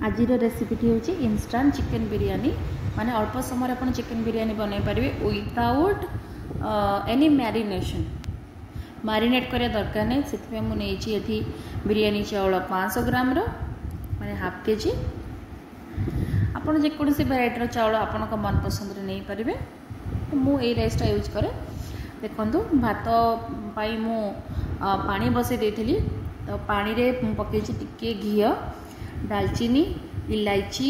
आजिर रेसिपीटी हूँ instant chicken biryani माने अल्प समय आप चिकेन बिरयानी बनई पारे विदाउट एनी मैरिनेशन मैरिनेट करा दरकार नहीं से मुझे बिरयानी चाउल 500 ग्राम माने हाफ केजी आपड़ जेकोसी भेराइटर चाउल आपण मनपसंद नहीं पारे मुझे राइसटा यूज करे देखु भात पाई मु पानी बसई देती तो पानी रे पकई टिके घी दालचीनी इलायची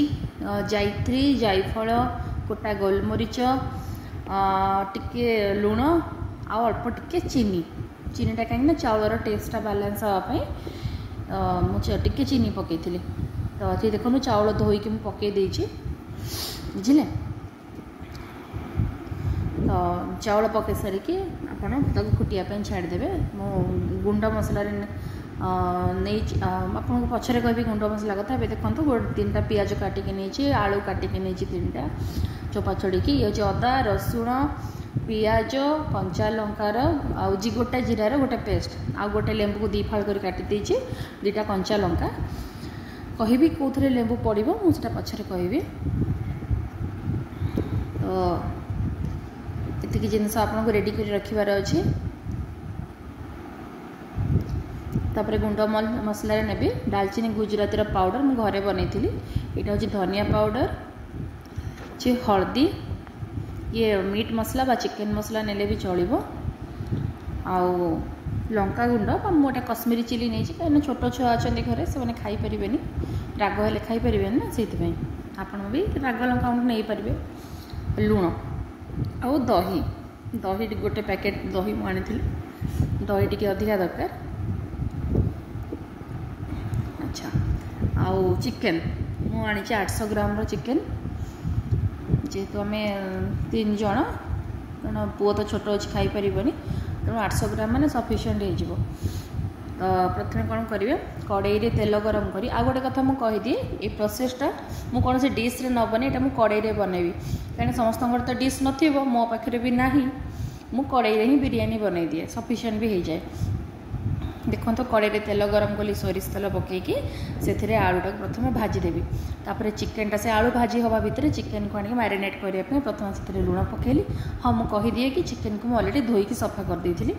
जायत्री जायफल कोटा गोलमरीच टिके लुण आ अल्प टिके चीनीटा कहीं चाउलर टेस्टा बालांस हाँपाई मुझे टिके चीनी पकई तो ये देखो चाउल धोईकी मुझे पकई देछि बुझे तो चाउल पकई सारिकी आपड़ फुटियापाई छाड़देवे मो गुंड मसला नहीं आपको पछरे कह गुंड मसला कथा देखो गोटे 3टा पियाज काटिकी नहीं आलू काटिकी नहीं 3टा चोपा छड़ी ये अदा रसुण पियाज कंचा लंकार आउजी गोटा जीरार गोटे पेस्ट आ गोटे लेंबू को 2 फाड़ कर काटी देछि 2टा कंचा लंका कहि कौन लेंबू पड़ो मुझे पछरे कहि तो ये जिनस आपको रेडी कर रखिबार अच्छे तापर गुंड मसला नेबी दालचीनी गुजराती पाउडर मु घरे बनई यहाँ हूँ धनिया पाउडर जे हल्दी ये मीट मसला बा चिकेन मसला नेले भी चलो आउ लंका गुंड मोटे कश्मीरी चिली नहीं कहीं छोट छुआ अच्छा घरे से खाई पारे राग हेल्ले खाई पारे ना से आप भी राग लंका गुंड नहीं पारे लुण आउ दही दही गोटे पैकेट दही मुझे दही टी अधिका दरकार अच्छा आउ चिकेन मु आनी 800 ग्राम चिकेन जेहेतु आम 3 जन तेना पुओ तो छोट अच्छी खाई पारे तेणु 800 ग्राम मैंने सफिशिएंट हो तो प्रथम कौन करेंगे कड़े तेल गरम करी आ गोटे कथा मुझे कहीदिए ये प्रोसेसटा मु कौन से डिश रे न बने ये कड़े बनैबी कहीं समस्त तो डिश न मो पाखे भी ना मु कड़े ही बिरयानी बनई दिए सफिशिएंट भी हो जाए देखो तो कड़े तेल गरम कली सोरिष तेल पकईकि से आलूटा प्रथम भाजीदेवी तापर चिकेनटा से आलू भाजी हवा भितर चिकेन को आनी मैरिनेट करने प्रथम से लुण पकेली हाँ मुझे कहीदिए कि चिकेन को अलरेडी धोईकी सफा कर देती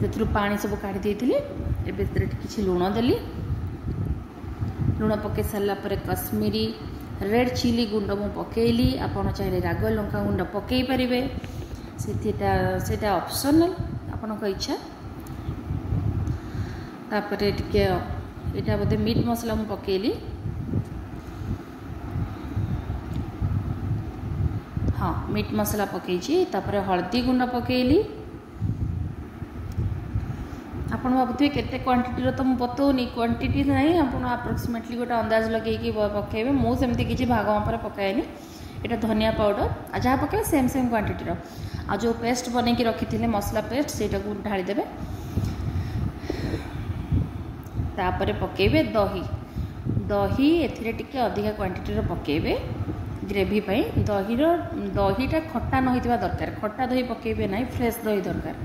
से पानी सब काढ़ी किसी लुण देली लुण पकई सारापर कश्मीरी रेड चिली गुंड मु पकेली आपड़ चाहिए राग लंका गुंड पकई पारे से ऑप्शनल आपण इच्छा तापर टिके यहाँ बोधे मीट मसला मु पकेली हाँ मीट मसला पकई तापर हल्दी गुंड पकेली आपड़ भावुए केते क्वांटिटी तो मुझे बताऊनी क्वांटिटी नहीं आप अप्रोक्सीमेटली गोटे अंदाज लगे पकेबे मुझे किसी भाग मापर पकाएनी यहाँ धनिया पाउडर आ जहाँ पकेबे सेम सेम क्वांटिटी आ जो पेस्ट बनईकी रखी मसला पेस्ट से ढालीदेवे तापर पकेबे दही दही एथिरे टिके अधिका क्वांटिटी पकेबे ग्रेवी पाई दहीटा खट्टा न होइतिबा दरकार खट्टा दही पकेबे नहीं फ्रेश दही दरकार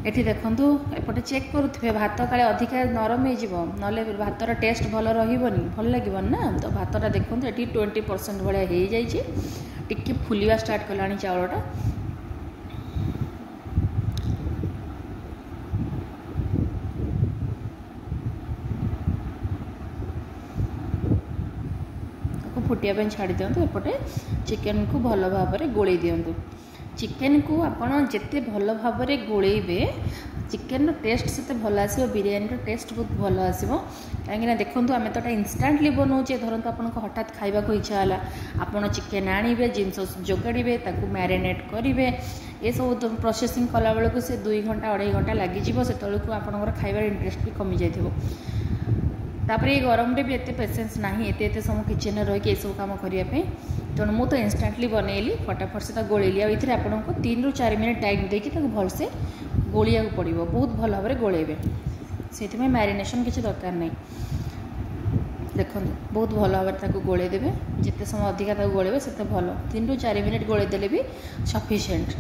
एठी देखंतु एपटे चेक करुथिबे भात काले अधिका नरम हो नले भातर टेस्ट भल रहिबनी भल लागिबन ना तो भातटा देखंतु एठी 20% भलिया हो जाइछि टिके फुलिवा स्टार्ट कलानी चाउलटा फुटिया छाड़ी दिंतु एपटे चिकेन को भल भाव गोले दिंतु चिकेन को आपड़ जिते भल भाव गोलेबे चिकेन टेस्ट से भल आसो बिरयानी टेस्ट बहुत भल आसो कहीं देखो आम तो इंस्टांटली बनाऊे धरत आपको हठात खावा इच्छा है आपड़ चिकेन आणवे जिनस जोगाड़े मैरिनेट करेंगे ये सब प्रोसेसिंग कला बेलू से 2 घंटा 2.5 घंटा लगिज से आपंकर खाइबार इंटरेस्ट भी कमी जाइए तापर ये गरम रे भी एते पेशेंस नहीं एते समय किचन में रही सब कम करने तेणु मुझे तो इंस्टांटली बनैली फटाफट से गोलेली आईथे आपको 3 ରୁ 4 मिनट टाइम देकी भलसे गोलिया पड़ो बहुत भल भाव गोलेबे से मैरिनेशन किसी दरकार नहीं देखो बहुत भल भाव गोलेदेवे जिते समय अधिका गोलेबे से भल 3 ରୁ 4 मिनट गोलेदेले भी सफिशिएंट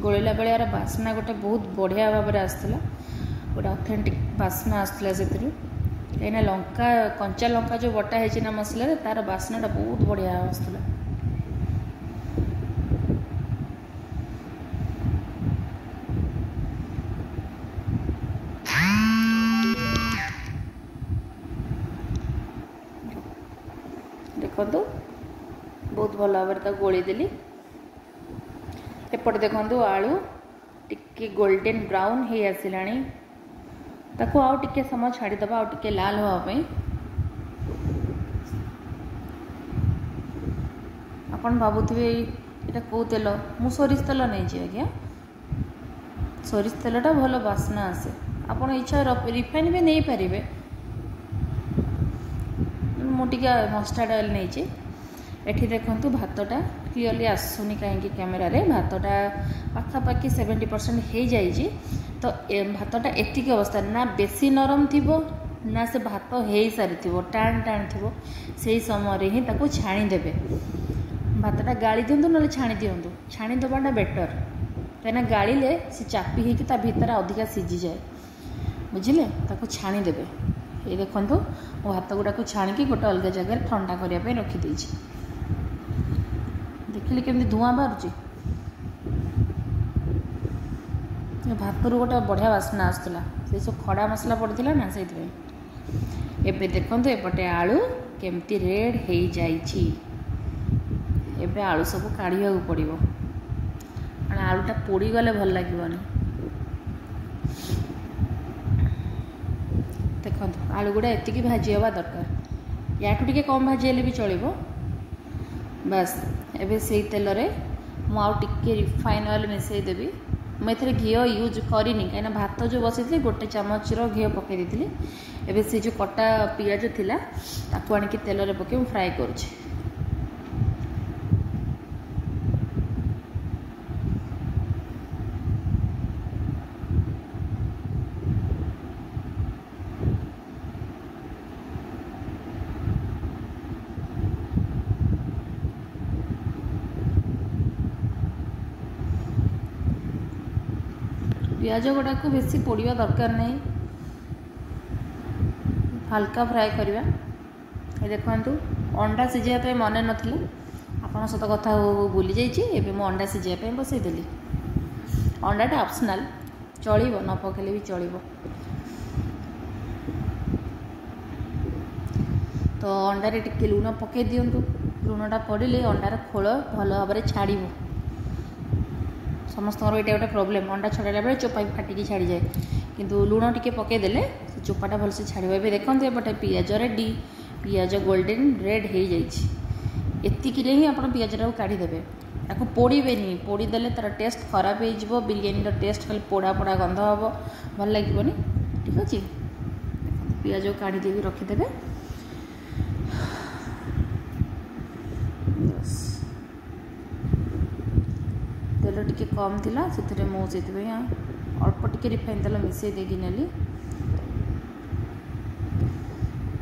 गोलेला बेले यार बास्ना गोटे बहुत बढ़िया भाव में आसला, गोटे ऑथेंटिक बास्ना आसला से कहीं लंका कंचा लंका जो बटा है ना मसला तार बास्नाटा बहुत बढ़िया आसला। देखो बहुत भल भाव गोली देली। एपटे देखो आलू टिके गोल्डन ब्राउन हो आसला, ताको आउ टिके समय छाड़ीद आउ टिके लाल होगापी। आपन भावुवे ये कौ तेल, मु सोरिष तेल नहीं आज्ञा, सोरिष तेलटा भल बास्ना आसे। आपन इच्छा रिफाइन भी नहीं पारे, मुझे मस्टार्ड ऑयल नहीं। एठी देखंतु भातटा क्लीयरली आसुनी कहीं कैमेरा रे, भातटा पाखापाखि 70% हो जाइए। तो भातटा एतिक अवस्था ना बेसी नरम थी ना से भात हो सारी टाण टाण थी, से समय ही ताको छाणी देबे। भातटा गाड़ी दिंतु ना छाणी दिंतु, छाणी देवाटा बेटर, कहीं गाड़े से चापी होता भितर अधिका सीझी जाए, बुझे। ताको छाणी देबे। ये देखो भात गुड़ाक छाणिकी गोटे अलग जगह ठंडा करने रखीदे। देखिए केमती धुआं बाहर, भात रू गोटे बढ़िया बास्ना आसला, से सब खड़ा मसला पड़ता ना से। एबे देखो एपटे आलू केमती रेड हो जाइए। एबे आलू सब काढ़ा पड़ो, आलूटा पोड़ी गले भल लगे। देखो आलू गुड़ा एतिकी भाजी हवा दरकार, या टे कम भाजी भी चलो। बस एबे से तेल रे मु आउ टिके रिफाइन ऑयल मिसई देवी। मुझे घी यूज करनी कहीं भात जो बसई गोटे चामच घी पकई दी। एबे से जो कटा पियाज थिला ताकू आनिकी तेल रे पके फ्राए करुछि। पियाज गुड़ा को बेसी पोड़ा दरकार नहीं, हल्का फ्राए करवा। ये देखो अंडा सिझाई मन नाला, आपन सहित कथा भूली जाइए। मु अंडा सिझाई बसईदेली। अंडाटा ऑप्शनल, चलो न पकेले भी चलो। तो अंडारे टिके लुण पकई दिंतु, लुणटा पड़े अंडार खोल भल भाव छाड़। समस्त ये गोटे प्रोब्लेम, अंडा छड़ाला बेले चोपा भी फाटिकी छाड़ी जाए, किंतु लुण टिके पकईदेले से चोपाटा भलसे छाड़। ए देखो एपटे पियाज रेडी, पियाज गोल्डन रेड हो जाइए। एतिक ही आप पियाजटा काढ़ीदेवे, ताको पोड़ेनि, पोड़ीदेले तार टेस्ट खराब हो, बिरयानी टेस्ट खाली पोड़ा पोड़ा गंध हम, भल लगे। ठीक अच्छे, पियाज काढ़ी दे रखीदे। तेल टिके कम थिला से मुझे अल्प टिके रिफाइन तेल मिसई देगी नेली।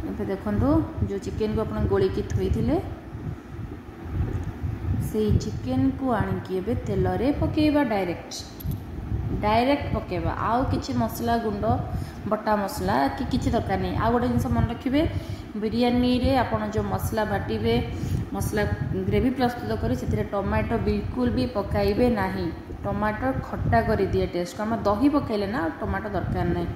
एबे देखंतु जो चिकेन को अपन गोली की थोई थिले से चिकेन को आनिकी एबे तेल रे पकेबा, डायरेक्ट पकेबा। आउ किछि मसला गुंड बटा मसला कि किछि दरकार नहीं। आ गोटे जिनस मन रखिए, बिरयानी रे आपण जो मसला बाटिबे, मसला ग्रेवी प्रस्तुत करी से टमाटो बिल्कुल भी पकाइबे नहीं। टमाटो खट्टा कर दिए टेस्ट को, आम दही पकईले ना टमाटो दरकार नहीं।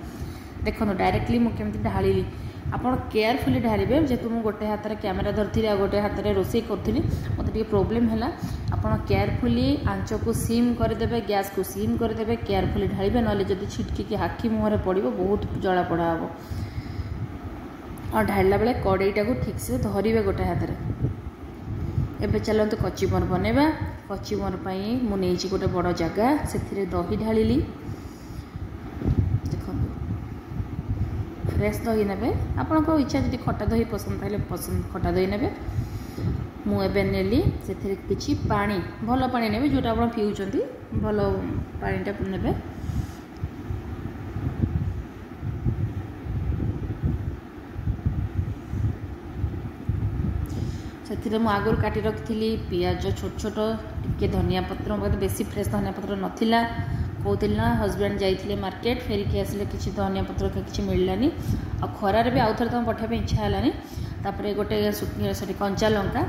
देखो डायरेक्टली मुझे ढाली, आपड़ केयरफुली ढालिबे। जेहेतु मुझे गोटे हाथ में कैमेरा धरती आ गोटे हाथ में रोषे करी, मत प्रोब्लेम है। आपड़ केयरफुली आंच को सीम करदे, गैस को सीम करदे, केयरफुली ढालिबे, ना जब छिटकी हाखी मुहर पड़ो बहुत जला पड़ा हम। और ढाला बेले कड़ईटा को ठीक से धरवे गोटे हाथ में। एबे चलते कचुमर बनवा। कचुमर मुझे गोटे बड़ जगह से दही ढाली। देखो फ्रेश दही ने, आपण इच्छा जब खटा दही पसंद है पसंद खटा दही ने। मुझे नेली से किसी पानी, भल पानी ने जोटा आप पिउचंती भल पानीटा ने। से आगुरी काटी रखी पियाज छोट छोट टिके धनिया पत्र मत बेसी फ्रेश धनिया पत्र नाला कहते ना हजबैंड जाइए मार्केट फेरिकी आसिले किसी धनिया पत्र किसी मिललानी आ खरार भी आउ थे तुम पठाइबा इच्छा है तापर गोटे सॉरी कंचा लंका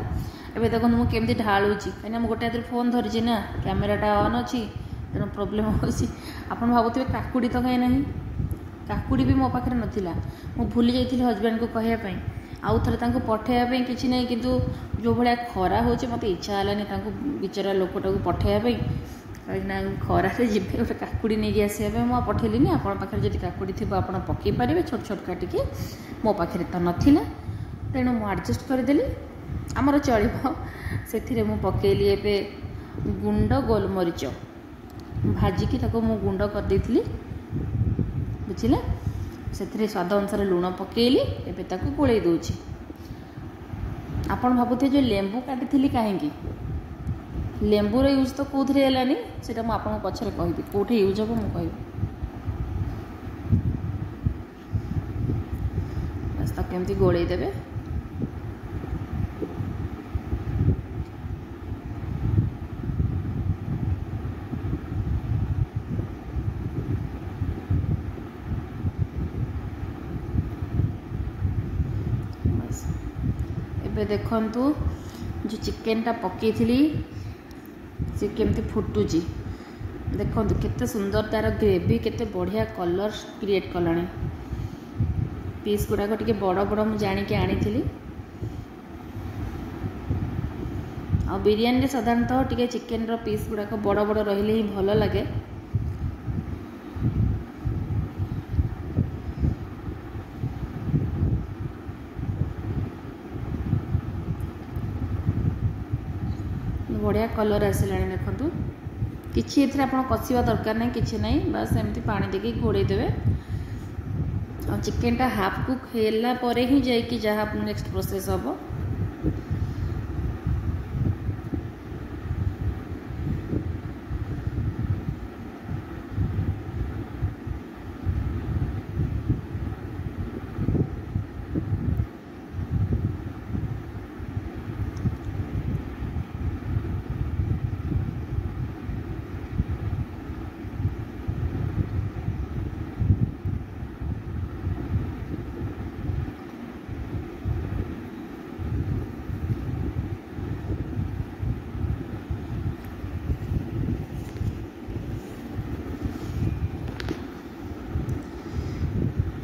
एवं देखो मुझे केमती ढालुची कहीं गोटे हाथ फोन धरी ना कैमेराटा ऑन अच्छी तेणु प्रोब्लेम होपन भावुवे काकुड़ी तो कहीं ना काकुड़ी भी मो पाखे नाला मु भूली जाइए हजबैंड को कहवाई आउ थे पठेबाई कि ना कि जो भाया खरा हो मत इच्छा है बिचरा लोकटा को पठेबाई कहीं खरारे जी गोटे काकुड़ी नहीं आसवाई मुझे पठेली आप पाखे जब काकुड़ी थी आप पकई पारे छोट छोट काटिकी मो पाखे तो नाला तेणु मुझे आडजस्ट करदेली आमर चलो से पकईली एवं गुंड गोलमरीच भाजिकी मु गुंड करदे बुझे से स्वाद अनुसार लुण पकईली एवं गोल दूची आपड़ भावुथे जो लेंबू काटी कहीं लेंबूर यूज तो कौन है से आपको पचर कहि कौटे यूज हम मुझे बस तो केमती गोल देवे देखु जो चिकेनटा पकई थी सी केमती फुटुची देखो केते सुंदर तार ग्रेवी केते बढ़िया कलर क्रिएट कलानी पीस गुड़ाक टे बड़ बड़ मुझे जानिकी आनी आ बिरयानी साधारणतः टे चिकेन पीस गुड़ाक बड़ बड़ रहिले ही भल लगे बढ़िया कलर आसला देखु किसी आप कषा दरकार नहीं कि ना बस एमती पानी देके घोड़े देवे और चिकेनटा हाफ कुक होला परे ही जाइए जहाँ नेक्स्ट प्रोसेस हम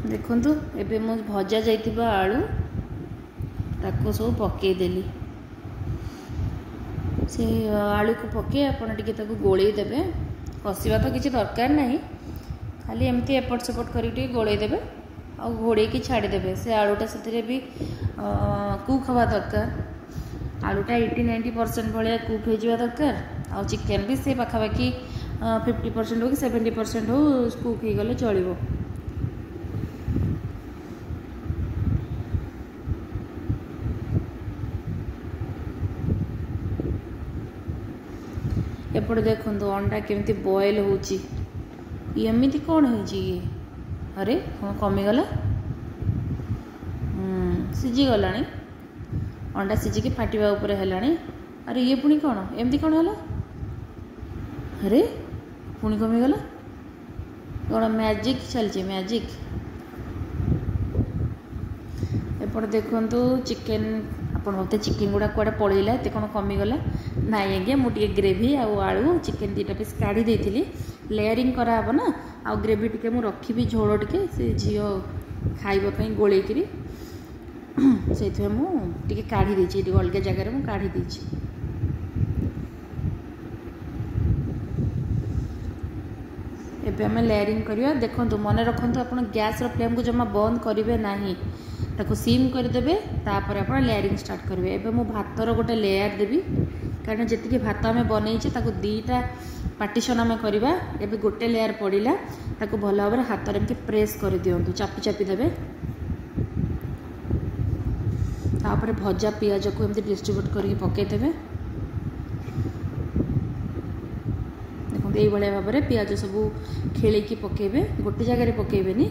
देखु एबे मु भजा जाइतिबा आलू ताको सब पकईदेली से आलू को पकई आपड़ टे गोल देवे कषा तो किसी दरकार नहीं खाली एमती एपट सेपट कर गोल देवे आ घोड़े की छाड़देवे से आलूटा से भी कुक हवा दरकार आलूटा 80-90% भाया कुक हो दरकार आ चिकेन भी से पाखापाखि 50% हो कि 70% हो कुक हो गले चलो एपटे देखो अंडा केमती बॉयल होमती कौन हो अरे कौन कमीगला सीझीगला अंडा सीझिकी फाटिबा उपरे हेलानी अरे ये पुणी कौन एमती कौन है अरे पुणी कमीगला कौन मैजिक चलती मैजिक एपटे देखु चिकेन आप भावते चिकेन गुड़ा कौड़े पलैला एत कौन कमीगला नाई आज्ञा मुझे ग्रेवी आलू चिकेन दुटा पीस काढ़ी देती लेयरिंग कराब ना आ ग्रेवी टी मुझे रखी झोल टे से झील खाइबापी गोलैकि से मुझे काढ़ी देती अलग जगार मुझे काढ़ी देती एबे आम लेयरिंग करवा देखो मन रखु आप गैस फ्लेम को जमा बंद करेंगे ना ताको सीम करदे तापर आप लेयरिंग स्टार्ट करेंगे एबे मु भातर गोटे लेयर देवी कारण जी भात आम बनईचे दीटा पार्टीशन आम करवा एबे गोटे लेयर पड़ा ताको भल भाव हाथ में प्रेस कर दिंतु चापी चापी देवे तापर भजा पियाज को एमती डिस्ट्रीब्यूट करके पकईदेवे देखो ये भाव में पियाज सब खेल पकेबे गोटे जगार पकेबेनी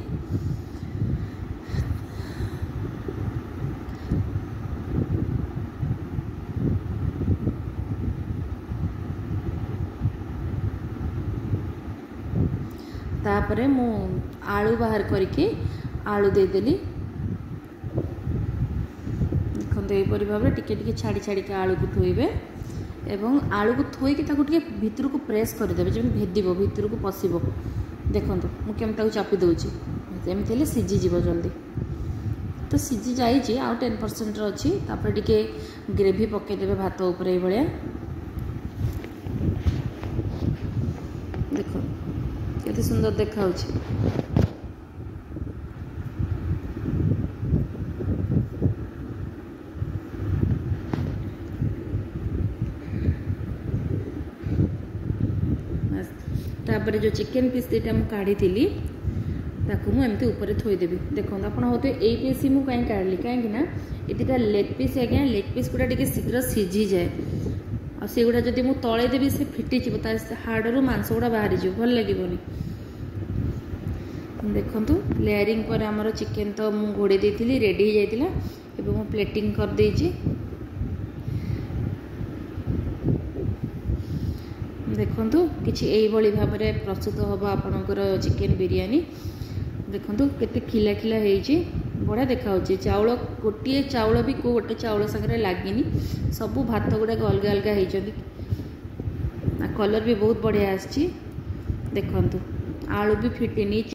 तापरे मु आलू बाहर करके आलू देदेली देखते यहपरी भाव में टिके छाड़ी छाड़ी आलू को थोइबे एवं आलू को थोइकी भितर को प्रेस करदे जमी भेद भितर को पशिब देखो मुझे चापी दूची एमती सीझीज जल्दी तो सीझी जाइए आउ 10% अच्छी टे ग्रेवी पकईदे भात उपर भाया देखो केते सुंदर देखा तापर जो चिकेन पीस दुटा मुझे काढ़ी मुझे ऊपर थोईदेवी देखो आप होते ये पीस ही मुझे कहीं काढ़ी कहीं ये लेग पीस आज्ञा लेग पीस गुड़ा टे शीघ्र सीझी जाए और से गुड़ा जब मुझे तले देवी से फिटिजी हाड़ू मांस गुड़ा बाहरी जा भल लगे देखु लेयरिंग पर आमर चिकेन तो मुझे घोड़े देती रेडी हो जाता मुझे प्लेटिंग कर देची देखु किसी यही भाव में प्रस्तुत हम आपणकर चिकेन बिरयानी देखु केते खिला खिला होइछि बड़ा देखा चाउल गोटे चाउल भी को गोटे चाउल सागर लगिनी सबू भात गुड़ाक अलग अलग होती कलर भी बहुत बढ़िया आसी देखु आलू भी फिटिनी।